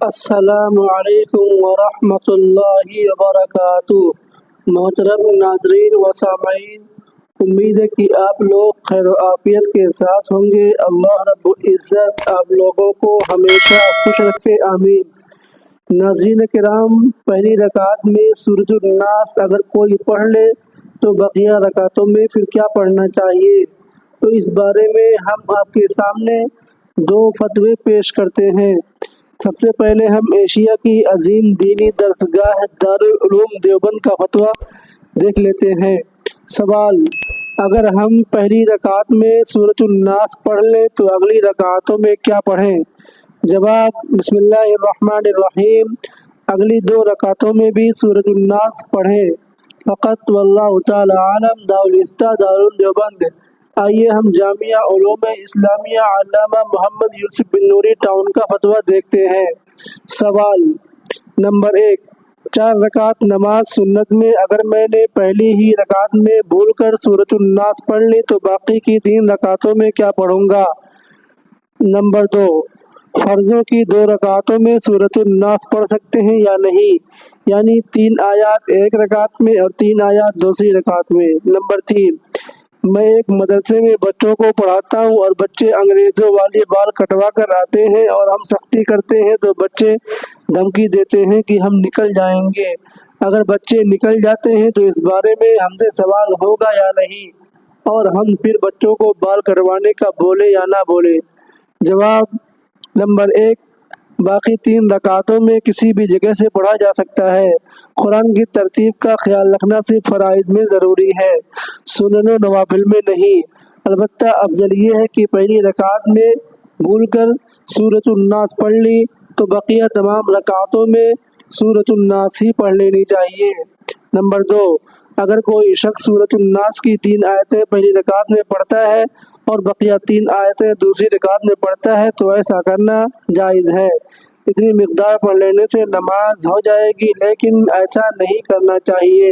السلام علیکم ورحمۃ اللہ وبرکاتہ۔ محترم ناظرین و سامعین، امید ہے کہ آپ لوگ خیر و عافیت کے ساتھ ہوں گے۔ اللہ رب العزت آپ لوگوں کو ہمیشہ خوش رکھے، آمین۔ ناظرین کرام، پہلی رکعت میں سورۃ الناس اگر کوئی پڑھ لے تو بقیہ رکعتوں میں پھر کیا پڑھنا چاہیے، تو اس بارے میں ہم آپ کے سامنے دو فتوے پیش کرتے ہیں۔ سب سے پہلے ہم ایشیا کی عظیم دینی درسگاہ دارالعلوم دیوبند کا فتویٰ دیکھ لیتے ہیں۔ سوال: اگر ہم پہلی رکعت میں سورۃ الناس پڑھ لیں تو اگلی رکعتوں میں کیا پڑھیں؟ جواب: بسم اللہ الرحمن الرحیم، اگلی دو رکعتوں میں بھی سورۃ الناس پڑھیں فقط، واللہ تعالی عالم۔ دارالفتہ دارالعلوم دیوبند۔ آئیے ہم جامعہ علوم اسلامیہ علامہ محمد یوسف بن نوری ٹاؤن کا فتویٰ دیکھتے ہیں۔ سوال نمبر 1: 4 رکعت نماز سنت میں اگر میں نے پہلی ہی رکعت میں بھول کر سورۃ الناس پڑھ لی تو باقی کی 3 رکعتوں میں کیا پڑھوں گا؟ نمبر 2: فرضوں کی 2 رکعتوں میں سورۃ الناس پڑھ سکتے ہیں یا نہیں، یعنی 3 آیات ایک رکعت میں اور 3 آیات دوسری رکعت میں۔ نمبر 3: میں ایک مدرسے میں بچوں کو پڑھاتا ہوں اور بچے انگریزوں والی بال کٹوا کر آتے ہیں اور ہم سختی کرتے ہیں تو بچے دھمکی دیتے ہیں کہ ہم نکل جائیں گے۔ اگر بچے نکل جاتے ہیں تو اس بارے میں ہم سے سوال ہوگا یا نہیں، اور ہم پھر بچوں کو بال کٹوانے کا بولے یا نہ بولے؟ جواب: نمبر 1: باقی 3 رکعتوں میں کسی بھی جگہ سے پڑھا جا سکتا ہے۔ قرآن کی ترتیب کا خیال رکھنا صرف فرائض میں ضروری ہے، سنن و نوافل میں نہیں۔ البتہ افضل یہ ہے کہ پہلی رکعت میں بھول کر سورۃ الناس پڑھ لی تو بقیہ تمام رکعتوں میں سورۃ الناس ہی پڑھ لینی چاہیے۔ نمبر 2: اگر کوئی شخص سورۃ الناس کی 3 آیتیں پہلی رکعت میں پڑھتا ہے اور بقیہ 3 آیتیں دوسری رکعت میں پڑھتا ہے تو ایسا کرنا جائز ہے۔ اتنی مقدار پڑھ لینے سے نماز ہو جائے گی، لیکن ایسا نہیں کرنا چاہیے۔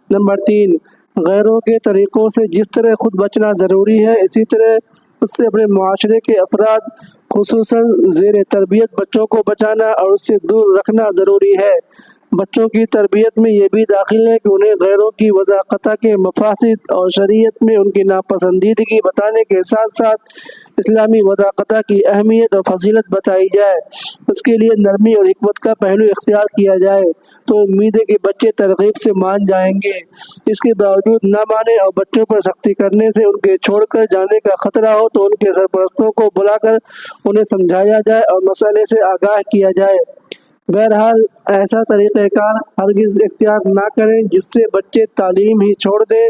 نمبر 3: غیروں کے طریقوں سے جس طرح خود بچنا ضروری ہے، اسی طرح اس سے اپنے معاشرے کے افراد خصوصاً زیر تربیت بچوں کو بچانا اور اس سے دور رکھنا ضروری ہے۔ بچوں کی تربیت میں یہ بھی داخل ہے کہ انہیں غیروں کی وضاقتہ کے مفاسد اور شریعت میں ان کی ناپسندیدگی بتانے کے ساتھ ساتھ اسلامی وضاقتہ کی اہمیت اور فضیلت بتائی جائے، اس کے لیے نرمی اور حکمت کا پہلو اختیار کیا جائے۔ تو امید ہے کہ بچے ترغیب سے مان جائیں گے۔ اس کے باوجود نہ مانے اور بچوں پر سختی کرنے سے ان کے چھوڑ کر جانے کا خطرہ ہو تو ان کے سرپرستوں کو بلا کر انہیں سمجھایا جائے اور مسئلے سے آگاہ کیا جائے۔ بہرحال ایسا طریقہ کار ہرگز اختیار نہ کریں جس سے بچے تعلیم ہی چھوڑ دیں،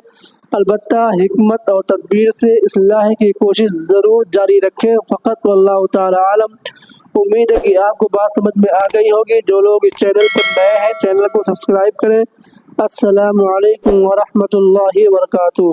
البتہ حکمت اور تدبیر سے اصلاح کی کوشش ضرور جاری رکھیں فقط، واللہ تعالی عالم۔ امید ہے کہ آپ کو بات سمجھ میں آ گئی ہوگی۔ جو لوگ اس چینل پر نئے ہیں چینل کو سبسکرائب کریں۔ السلام علیکم ورحمۃ اللہ وبرکاتہ۔